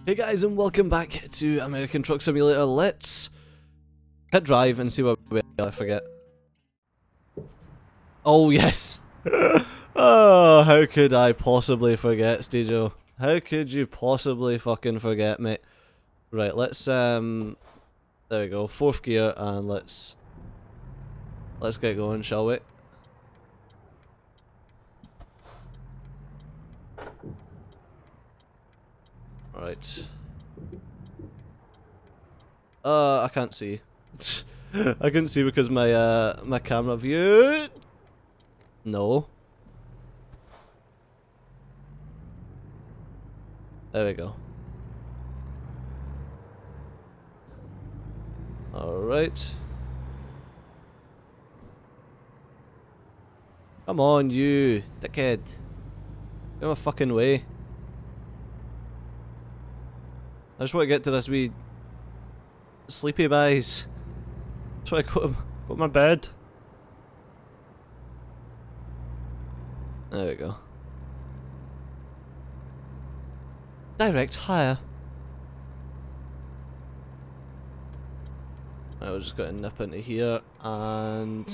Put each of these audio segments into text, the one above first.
Hey guys, and welcome back to American Truck Simulator. Let's hit drive and see what I forget. Oh yes! Oh, how could I possibly forget, Stejo? How could you possibly fucking forget, mate? Right, let's there we go, 4th gear, and let's get going, shall we? Alright. I can't see. I couldn't see because my my camera view. No. There we go. Alright. Come on, you dickhead. Get my fucking way. I just want to get to this wee sleepy buys. That's why I got my bed. There we go. Direct hire. Right, we're just going to nip into here and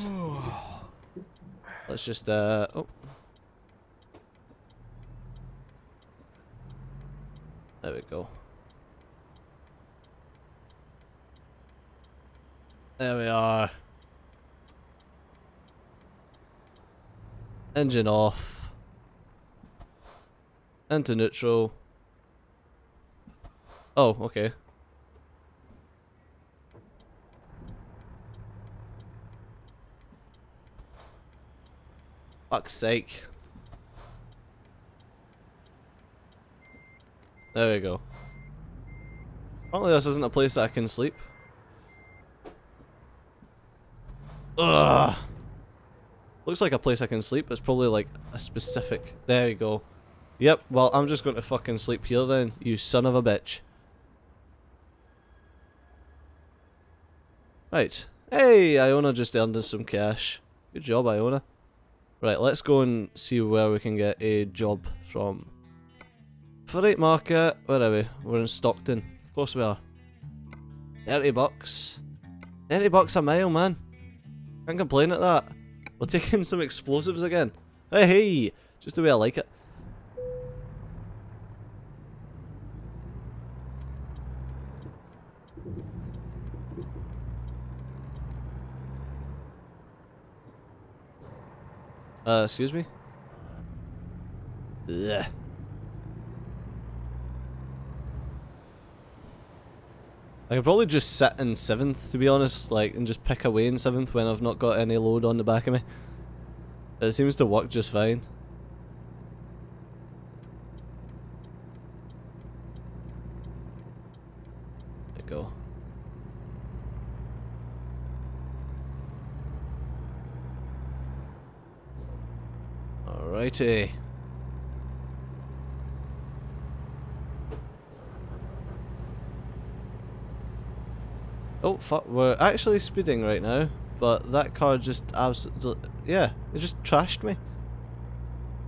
let's just oh. There we go. There we are. Engine off. Into neutral. Oh, okay. Fuck's sake. There we go. Apparently this isn't a place that I can sleep. Ugh. Looks like a place I can sleep. It's probably like a specific... There you go. Yep, well I'm just going to fucking sleep here then, you son of a bitch. Right. Hey, Iona just earned us some cash. Good job, Iona. Right, let's go and see where we can get a job from. Freight market, where are we? We're in Stockton. Of course we are. 30 bucks. 30 bucks a mile, man. Can't complain at that. We're taking some explosives again. Hey, hey! Just the way I like it. Excuse me? Ugh. I could probably just sit in 7th, to be honest, like, and just pick away in 7th when I've not got any load on the back of me. It seems to work just fine. There we go. Alrighty. Oh fuck, we're actually speeding right now, but that car just absolutely, yeah, it just trashed me.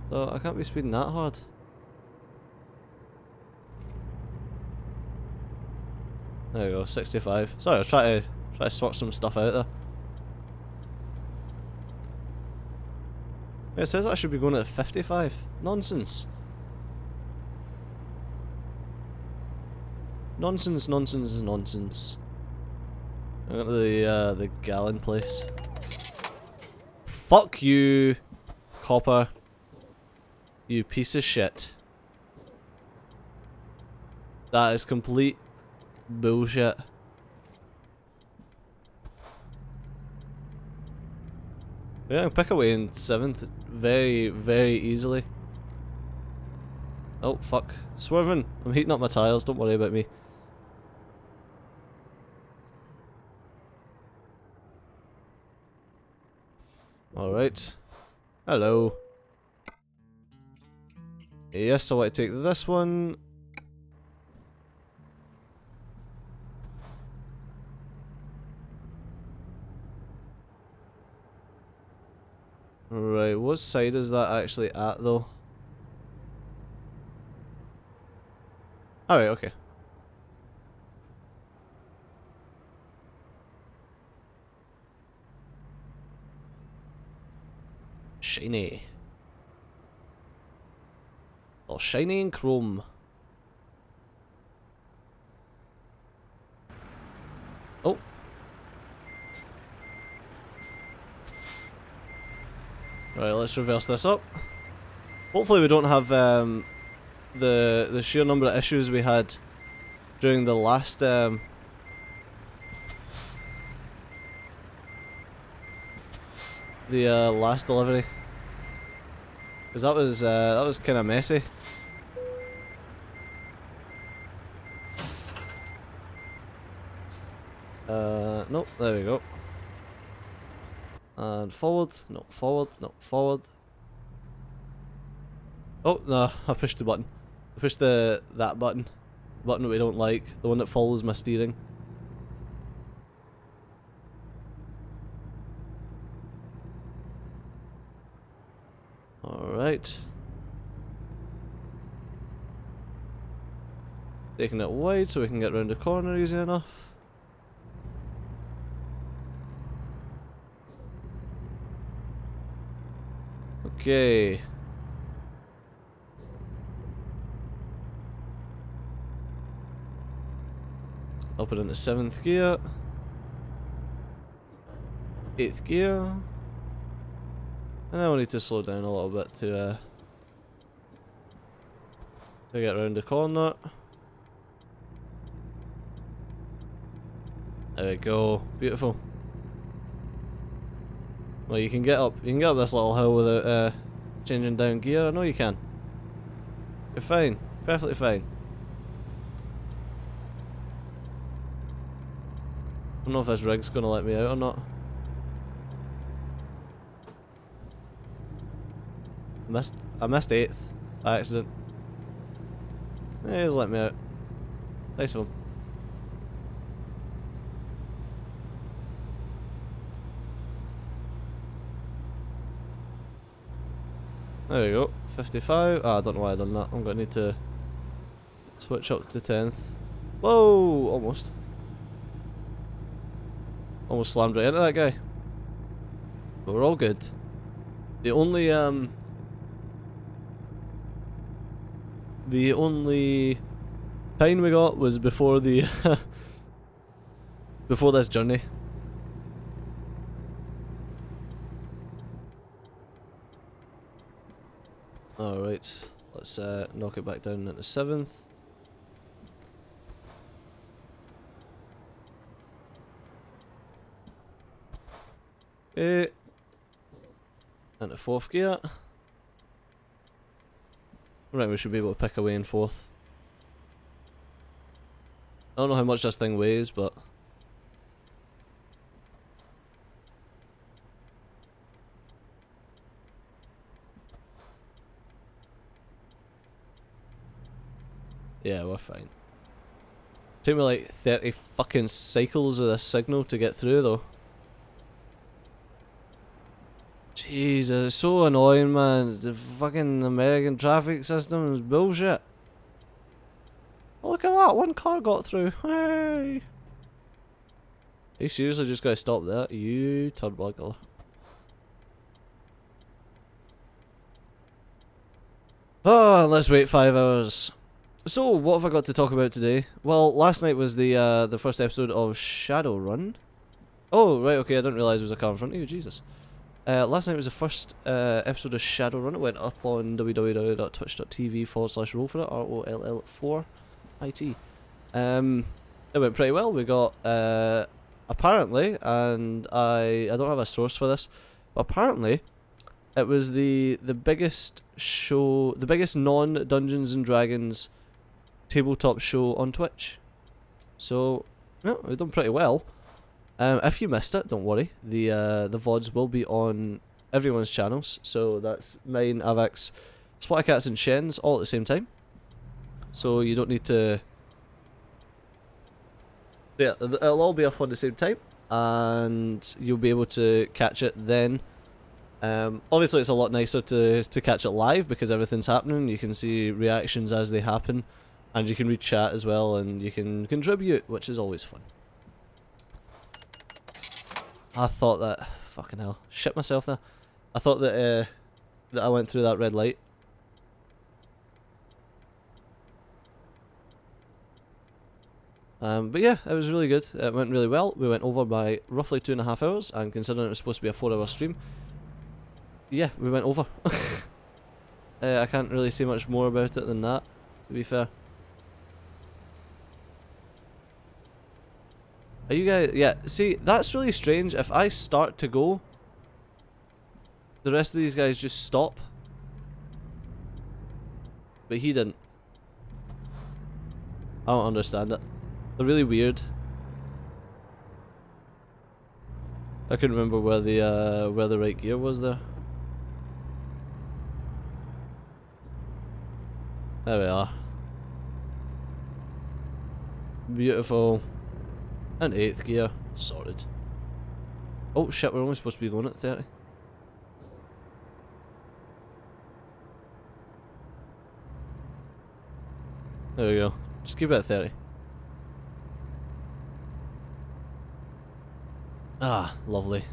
So I can't be speeding that hard. There we go, 65. Sorry, I was trying to sort some stuff out there. It says I should be going at 55. Nonsense. Nonsense, nonsense, nonsense. I got the gallon place. Fuck you, copper. You piece of shit. That is complete bullshit. Yeah, I can pick away in 7th very, very easily. Oh, fuck. Swerving. I'm heating up my tyres, don't worry about me. Alright. Hello. Yes, I want to take this one. Right, what side is that actually at though? Alright, okay. shiny. All shiny and chrome. Oh. Right, let's reverse this up. Hopefully we don't have the sheer number of issues we had during the last last delivery, because that was kind of messy. Nope, there we go. And forward, no, forward, no, forward. Oh, no, I pushed the button. I pushed that button. The button that we don't like, the one that follows my steering. Alright. Taking it wide so we can get round the corner easy enough. Okay. Up it into 7th gear. 8th gear. And now we need to slow down a little bit to get around the corner. There we go. Beautiful. Well, you can get up this little hill without changing down gear. I know you can. You're fine. Perfectly fine. I don't know if this rig's gonna let me out or not. I missed 8th by accident. Yeah, he's let me out. Nice of him. There we go. 55. Ah, I don't know why I done that. I'm gonna need to switch up to 10th. Whoa! Almost. Almost slammed right into that guy. But we're all good. The only pain we got was before the before this journey. Alright, let's knock it back down into 7th. Okay. Into 4th gear. Right, we should be able to pick away in 4th. I don't know how much this thing weighs, but... yeah, we're fine. Took me like 30 fucking cycles of this signal to get through though. Jesus, it's so annoying, man. The fucking American traffic system is bullshit. Oh, look at that, one car got through. Hey! You seriously just gotta stop that, you turd-bugger. Oh, let's wait 5 hours. So, what have I got to talk about today? Well, last night was the first episode of Shadowrun. Oh, right, okay, I didn't realise there was a car in front of you, Jesus. Last night was the first episode of Shadowrun. It went up on www.twitch.tv/rollforit, ROLL4IT. It went pretty well. We got, apparently, and I don't have a source for this, but apparently it was the biggest show, the biggest non-Dungeons and Dragons tabletop show on Twitch. So, yeah, we've done pretty well. If you missed it, don't worry. The VODs will be on everyone's channels. So that's mine, Avak's, Splattercats and Shen's all at the same time. So you don't need to... yeah, it'll all be up on the same time. And you'll be able to catch it then. Obviously it's a lot nicer to catch it live because everything's happening. You can see reactions as they happen. And you can read chat as well and you can contribute, which is always fun. I thought that... fucking hell. Shit myself there. I thought that that I went through that red light. But yeah, it was really good. It went really well. We went over by roughly 2.5 hours, and considering it was supposed to be a 4-hour stream, yeah, we went over. I can't really say much more about it than that, to be fair. Are you guys... Yeah, see, that's really strange. If I start to go, the rest of these guys just stop. But he didn't. I don't understand it. They're really weird. I couldn't remember where the right gear was there. There we are. Beautiful. And 8th gear. Sorted. Oh shit, we're only supposed to be going at 30. There we go. Just keep it at 30. Ah, lovely.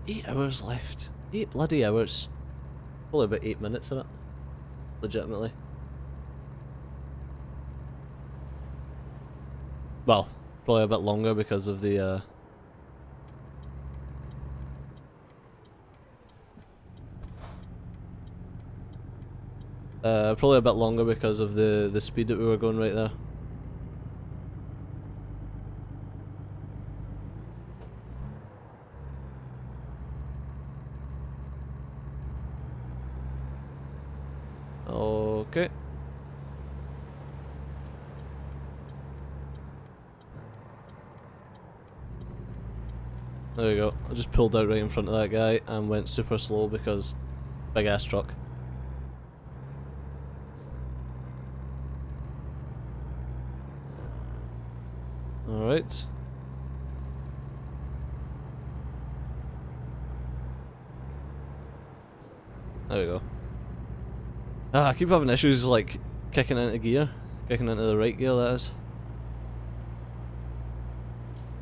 8 hours left. 8 bloody hours. Probably about 8 minutes of it. Legitimately. Well, probably a bit longer because of the probably a bit longer because of the speed that we were going right there. Okay. There we go. I just pulled out right in front of that guy and went super slow because big ass truck. Alright. There we go. Ah, I keep having issues like kicking into gear. Kicking into the right gear, that is.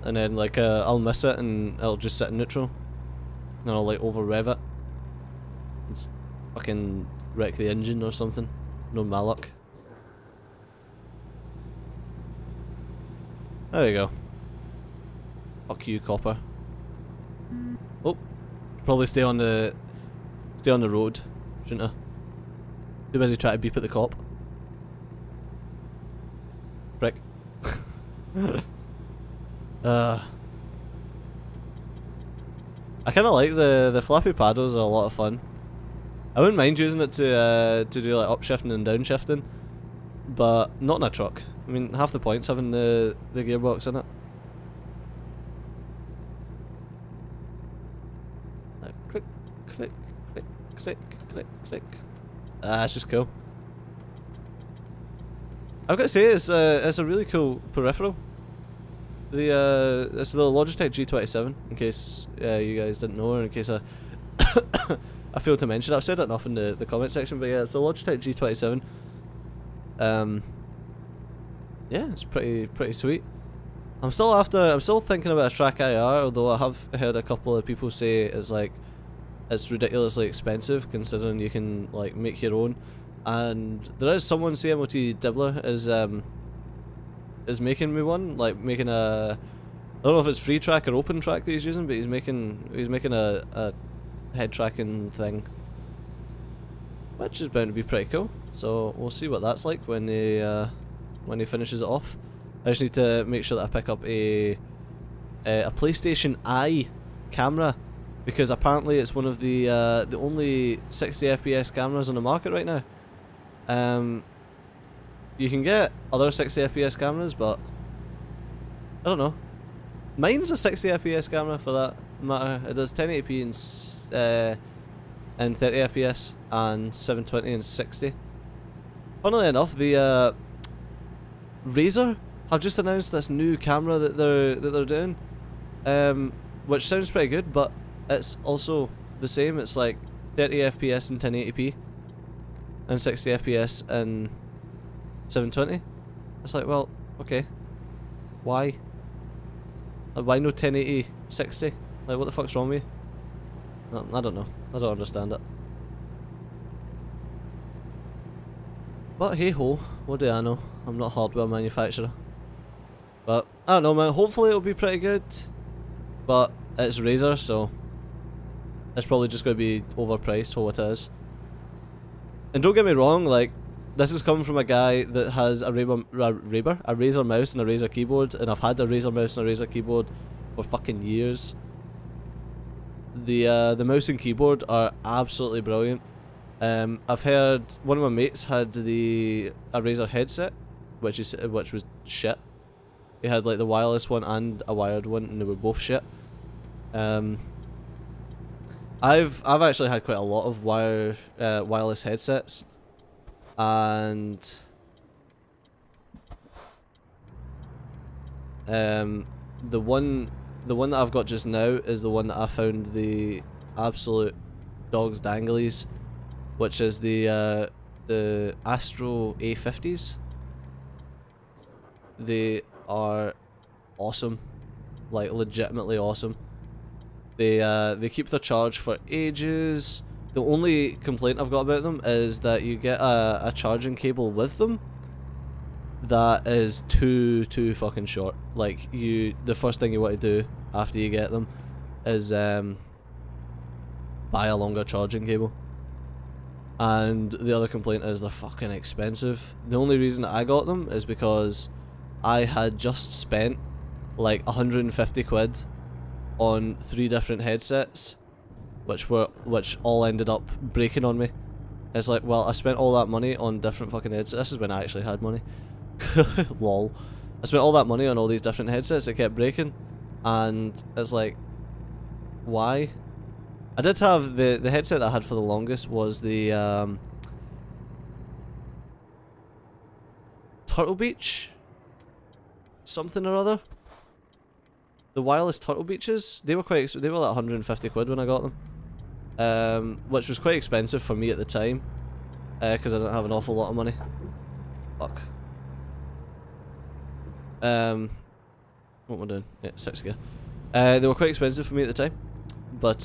And then like I'll miss it and it'll just sit in neutral. And I'll like over rev it. It's fucking wreck the engine or something. No malloc. There we go. Fuck you, copper. Oh, probably stay on the road, shouldn't I? Too busy trying to beep at the cop. Prick. I kind of like the flappy paddles are a lot of fun. I wouldn't mind using it to do like upshifting and downshifting, but not in a truck. I mean, half the point's having the gearbox in it. Click, click, click, click, click, click. Ah, it's just cool. I've got to say, it's a really cool peripheral. It's the Logitech G27, in case you guys didn't know, or in case I I failed to mention. I've said it enough in the comment section, but yeah, it's the Logitech G27. Yeah, it's pretty sweet. I'm still thinking about a Track IR, although I have heard a couple of people say it's ridiculously expensive considering you can like make your own. And there is someone, CMOT Dibbler is making me one, like making a, I don't know if it's free track or open track that he's using, but he's making a head tracking thing, which is bound to be pretty cool. So we'll see what that's like when he finishes it off. I just need to make sure that I pick up a PlayStation Eye camera, because apparently it's one of the only 60 FPS cameras on the market right now. You can get other 60 FPS cameras, but I don't know. Mine's a 60 FPS camera for that matter. It does 1080p and 30 FPS and 720 and 60. Funnily enough, the Razer have just announced this new camera that they're doing, which sounds pretty good, but it's also the same. It's like 30 FPS and 1080p and 60 FPS and 720. It's like, well, okay, why? Like, why no 1080 60? Like, what the fuck's wrong with you? I don't know. I don't understand it. But hey ho, what do I know? I'm not a hardware manufacturer. But I don't know, man. Hopefully it'll be pretty good. But it's Razer, so it's probably just going to be overpriced for what it is. And don't get me wrong, like, this is coming from a guy that has a Razer mouse and a Razer keyboard, and I've had a Razer mouse and a Razer keyboard for fucking years. The mouse and keyboard are absolutely brilliant. I've heard one of my mates had a Razer headset, which was shit. He had like the wireless one and a wired one, and they were both shit. I've actually had quite a lot of wireless headsets, and the one that I've got just now is the one that I found the absolute dog's danglies, which is the Astro A50s. They are awesome, like legitimately awesome. They keep their charge for ages. The only complaint I've got about them is that you get a charging cable with them that is too fucking short. Like, the first thing you want to do after you get them is buy a longer charging cable. And the other complaint is they're fucking expensive. The only reason I got them is because I had just spent like 150 quid on 3 different headsets, which all ended up breaking on me. It's like, well, I spent all that money on different fucking headsets. This is when I actually had money. Lol. I spent all that money on all these different headsets that kept breaking, and it's like, why? I did have the headset that I had for the longest was the Turtle Beach something or other. The wireless Turtle Beaches, they were like 150 quid when I got them, which was quite expensive for me at the time, because I didn't have an awful lot of money. Fuck. What am I doing? Yeah, 6 gear. They were quite expensive for me at the time, but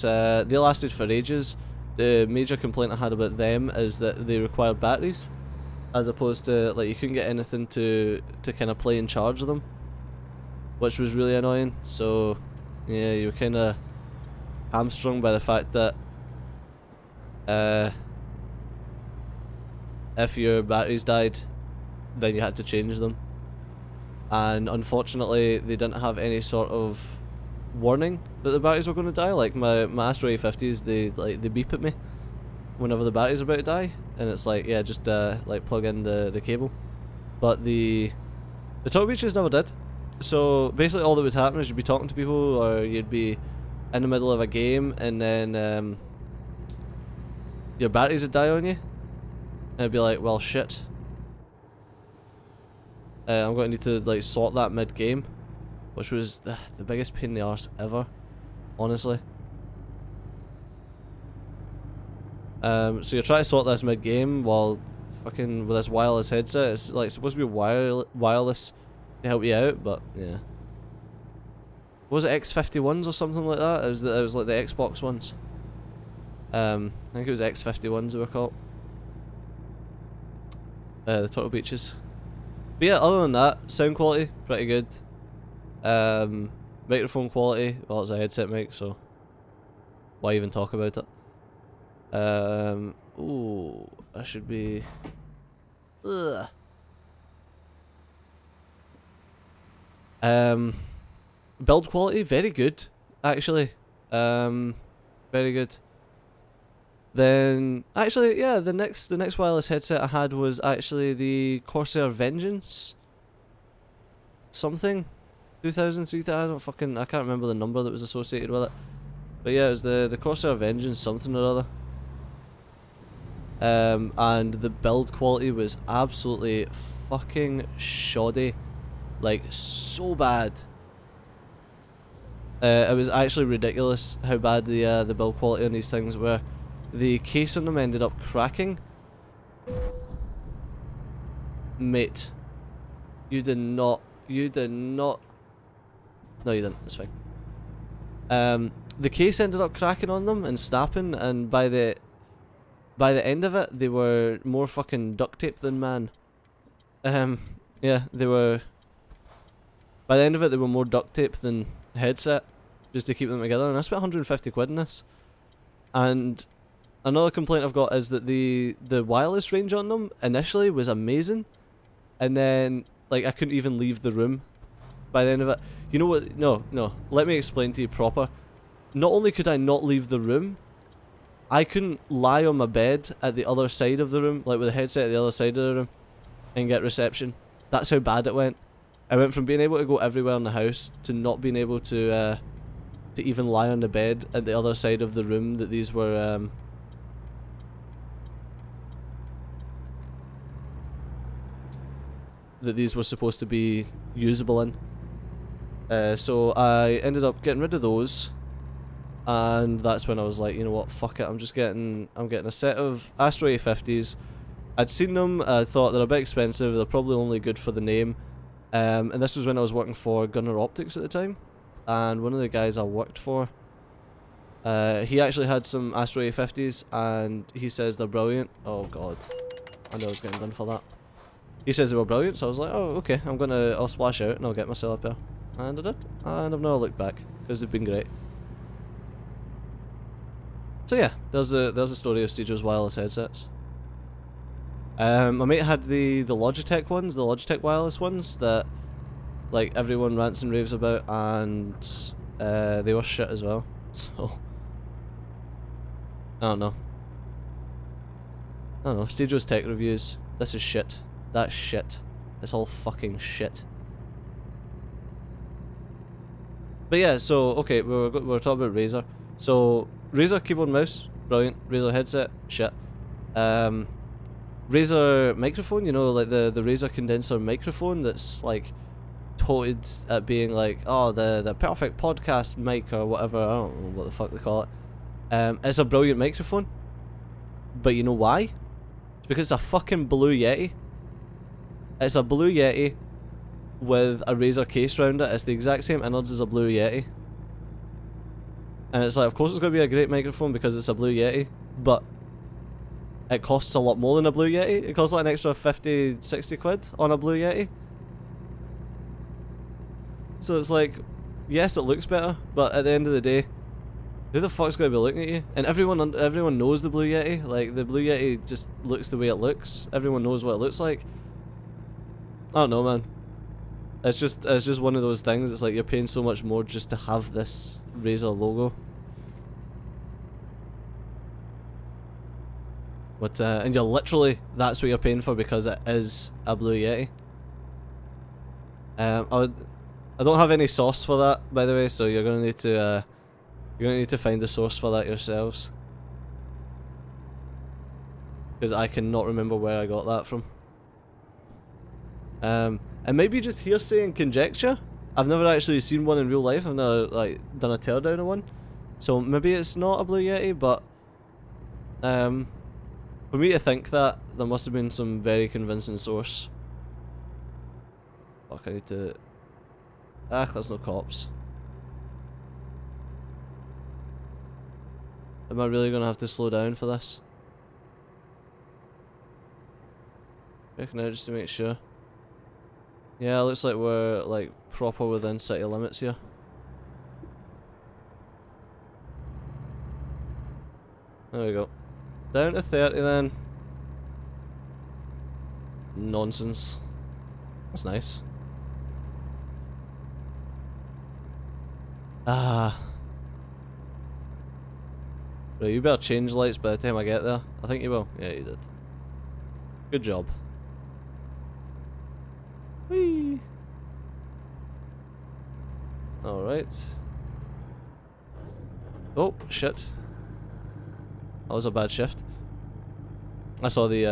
they lasted for ages. The major complaint I had about them is that they require batteries, as opposed to, like, you couldn't get anything to kind of play and charge them, which was really annoying. So yeah, you were kind of hamstrung by the fact that if your batteries died, then you had to change them, and unfortunately they didn't have any sort of warning that the batteries were going to die. Like my Astro A50s, they beep at me whenever the battery's about to die, and it's like, yeah, just like plug in the cable. But the Turtle Beaches never did. So basically all that would happen is you'd be talking to people, or you'd be in the middle of a game, and then your batteries would die on you, and it'd be like, well, shit, I'm going to need to like sort that mid-game, which was the biggest pain in the arse ever, honestly. So you're trying to sort this mid-game while fucking with this wireless headset. It's like supposed to be wireless to help you out, but yeah. What was it, X51s or something like that? It was like the Xbox ones. I think it was X51s they were called. The Turtle Beaches. But yeah, other than that, sound quality, pretty good. Microphone quality, well, it's a headset mic, so why even talk about it? Ooh, I should be... Ugh. Build quality, very good, actually. Very good. Then, actually, yeah, the next wireless headset I had was actually the Corsair Vengeance something, 2000, 3000, I can't remember the number that was associated with it. But yeah, it was the Corsair Vengeance something or other. And the build quality was absolutely fucking shoddy. Like, so bad. It was actually ridiculous how bad the build quality on these things were. The case on them ended up cracking. Mate, you did not. No, you didn't. It's fine. The case ended up cracking on them and snapping, and by the by the end of it, they were more fucking duct tape than man. Yeah, they were... By the end of it, they were more duct tape than headset, just to keep them together, and I spent 150 quid in this. And another complaint I've got is that the wireless range on them initially was amazing, and then, like, I couldn't even leave the room by the end of it. You know what? No, let me explain to you proper. Not only could I not leave the room, I couldn't lie on my bed at the other side of the room, like with a headset at the other side of the room, and get reception. That's how bad it went. I went from being able to go everywhere in the house to not being able to even lie on the bed at the other side of the room that these were supposed to be usable in. So I ended up getting rid of those, and that's when I was like, you know what, fuck it, I'm getting a set of Astro A50s. I'd seen them, I thought they're a bit expensive, they're probably only good for the name, and this was when I was working for Gunner Optics at the time, and one of the guys I worked for, he actually had some Astro A50s, and he says they're brilliant. Oh god, I know I was getting done for that. He says they were brilliant, so I was like, oh okay, I'll splash out and I'll get myself a pair. And I did, and I've never looked back, because they've been great. So yeah, there's a story of Studio's wireless headsets. My mate had the Logitech ones, the Logitech wireless ones that like everyone rants and raves about, and they were shit as well. So I don't know. Studio's tech reviews. This is shit. That's shit. It's all fucking shit. But yeah, so okay, we're talking about Razer. So Razer keyboard and mouse, brilliant. Razer headset, shit. Razer microphone, you know, like the Razer condenser microphone that's like touted at being like, oh, the perfect podcast mic or whatever. I don't know what the fuck they call it. It's a brilliant microphone, but you know why? It's because it's a fucking Blue Yeti. It's a Blue Yeti with a Razer case around it. It's the exact same innards as a Blue Yeti. And it's like, of course it's going to be a great microphone because it's a Blue Yeti, but it costs a lot more than a Blue Yeti. It costs like an extra 50, 60 quid on a Blue Yeti. So it's like, yes, it looks better, but at the end of the day, who the fuck's going to be looking at you? And everyone knows the Blue Yeti. Like, the Blue Yeti just looks the way it looks. Everyone knows what it looks like. I don't know, man. It's just one of those things. It's like you're paying so much more just to have this Razer logo. But and you're literally, that's what you're paying for because it is a Blue Yeti. I don't have any source for that, by the way, so you're gonna need to find a source for that yourselves. Because I cannot remember where I got that from. And maybe just hearsay and conjecture. I've never actually seen one in real life. I've never like done a teardown of one, so maybe it's not a Blue Yeti. But for me to think that, there must have been some very convincing source. Fuck, I need to. Ah, there's no cops. Am I really gonna have to slow down for this? Checking out just to make sure. Yeah, it looks like we're like proper within city limits here. There we go. Down to 30 then. Nonsense. That's nice. Ah. Right, you better change lights by the time I get there. I think you will. Yeah, you did. Good job. Whee! Alright. Oh, shit. That was a bad shift. I saw the,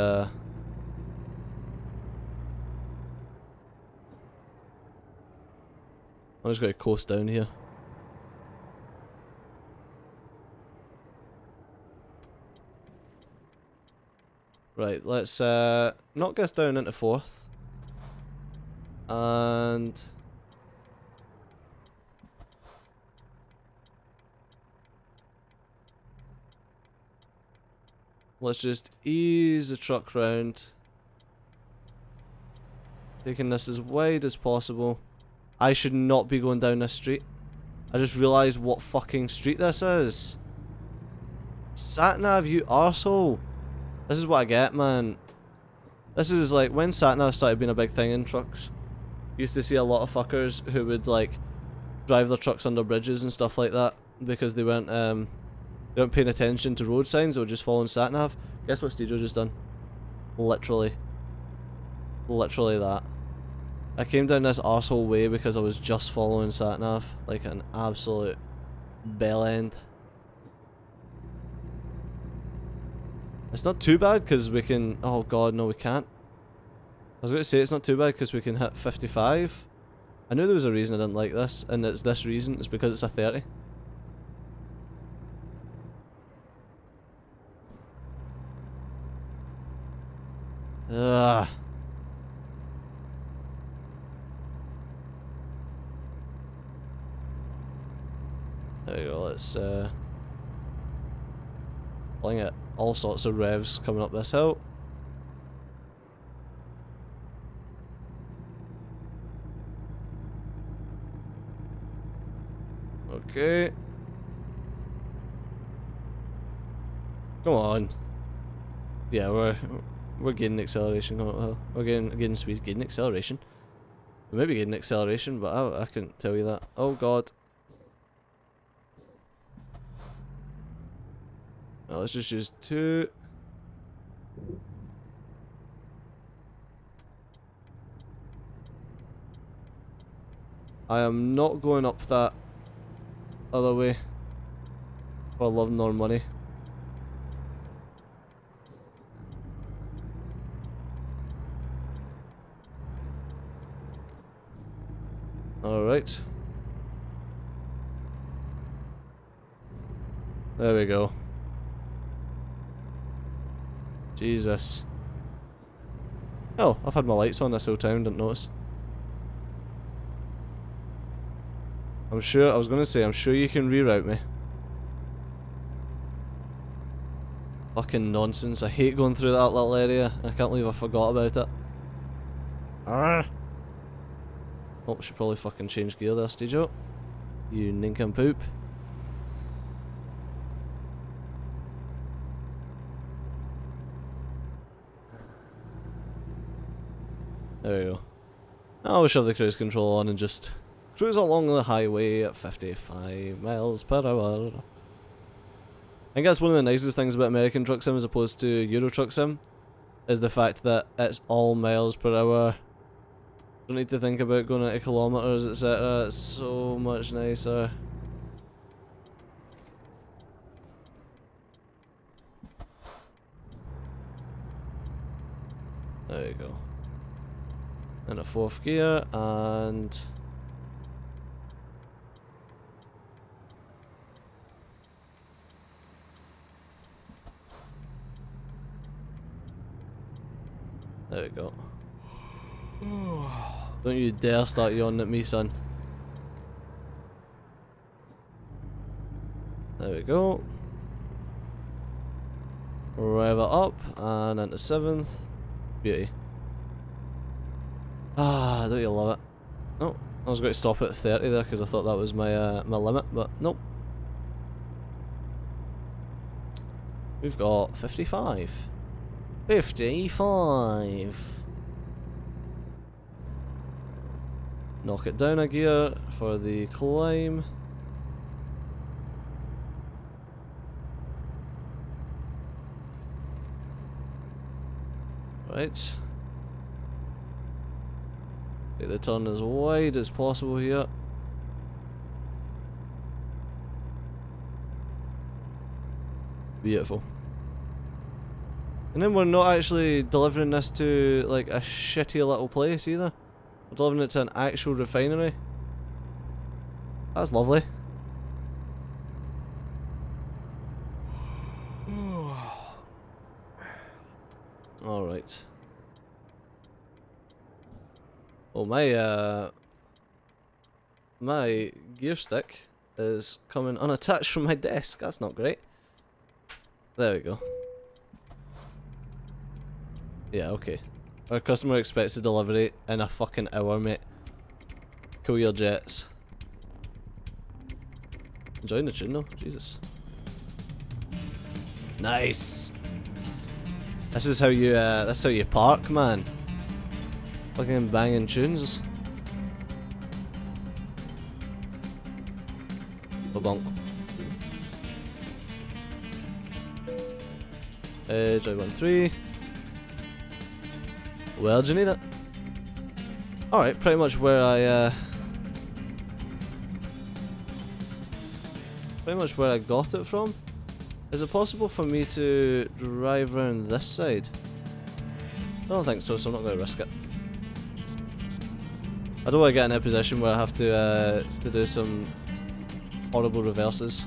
I'm just going to coast down here. Right, let's, knock this down into 4th. And Let's just ease the truck round. Taking this as wide as possible. I should not be going down this street. I just realised what fucking street this is. Satnav, you arsehole. This is what I get, man. This is like when Satnav started being a big thing in trucks. You used to see a lot of fuckers who would like drive their trucks under bridges and stuff like that because they weren't paying attention to road signs. They were just following Satnav. Guess what Steejo just done? Literally that. I came down this arsehole way because I was just following Satnav like an absolute bell end. It's not too bad because we can... Oh god, no we can't. I was going to say it's not too bad because we can hit 55. I knew there was a reason I didn't like this, and it's this reason. It's because it's a 30. Ugh. There we go, let's fling it. All sorts of revs coming up this hill. Okay. Come on. Yeah, we're gaining acceleration. We're getting speed, gaining acceleration. We may be getting acceleration, but I couldn't tell you that. Oh god. Now let's just use 2. I am not going up that other way for love nor money. Alright. There we go. Jesus. Oh, I've had my lights on this whole time, didn't notice. I'm sure, I was gonna say, I'm sure you can reroute me. Fucking nonsense, I hate going through that little area. I can't believe I forgot about it. Arrgh. Oh, should probably fucking change gear there, Steejo. You nincompoop. There we go. Now we'll shove the cruise control on and just cruise along the highway at 55 miles per hour. I think that's one of the nicest things about American Truck Sim as opposed to Euro Truck Sim, is the fact that it's all miles per hour. Don't need to think about going into kilometers, etc. It's so much nicer. There you go. And a 4th gear, and there we go. Don't you dare start yawning at me, son. There we go. Rev it up, and into 7th. Beauty. Ah, don't you love it? Oh, I was going to stop at 30 there because I thought that was my my limit, but nope. We've got 55. 55. Knock it down a gear for the climb. Right. Get the turn as wide as possible here. Beautiful. And then we're not actually delivering this to like a shitty little place either. We're delivering it to an actual refinery. That's lovely. Alright. Oh, my gear stick is coming unattached from my desk. That's not great. There we go. Yeah, okay. Our customer expects a delivery in a fucking hour, mate. Cool your jets. Enjoying the tune though, Jesus. Nice. This is how you park, man. Fucking banging tunes. Bonk. Joy 1-3. Well, do you need it? Alright, pretty much where I got it from. Is it possible for me to drive around this side? I don't think so, so I'm not going to risk it. I don't want to get in a position where I have to do some horrible reverses.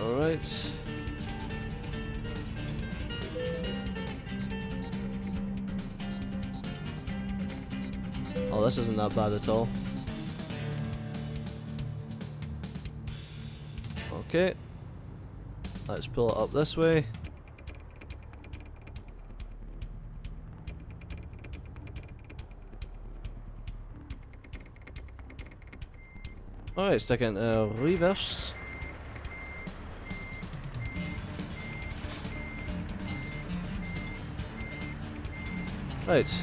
Alright. Oh, this isn't that bad at all. Okay. Let's pull it up this way. Alright, stick it into reverse. Right.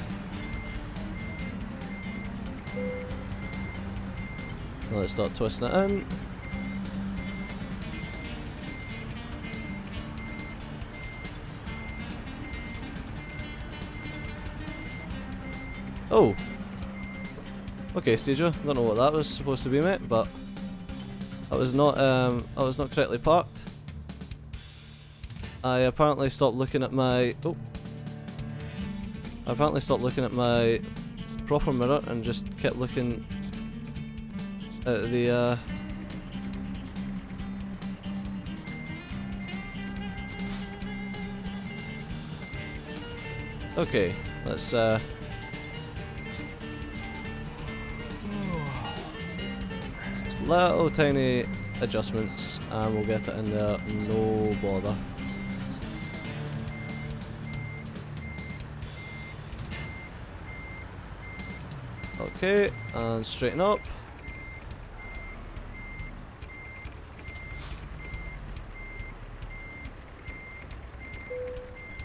Let's start twisting it in. Oh. Okay, Stager. Don't know what that was supposed to be, mate, but I was not correctly parked. I apparently stopped looking at my proper mirror and just kept looking at the okay, let's just little tiny adjustments and we'll get it in there, no bother. Okay, and straighten up.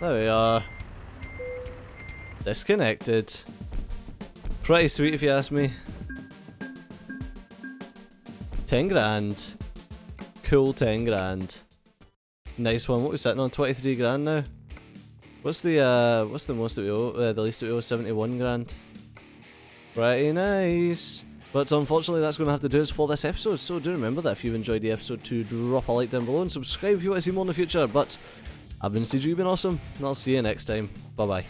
There we are. Disconnected. Pretty sweet if you ask me. 10 grand. Cool 10 grand. Nice one. What are we sitting on? 23 grand now? What's the most that we owe? The least that we owe? 71 grand. Pretty nice. But unfortunately that's going to have to do us for this episode, so do remember that if you've enjoyed the episode to drop a like down below and subscribe if you want to see more in the future. But I've been CG, you've been awesome, and I'll see you next time. Bye bye.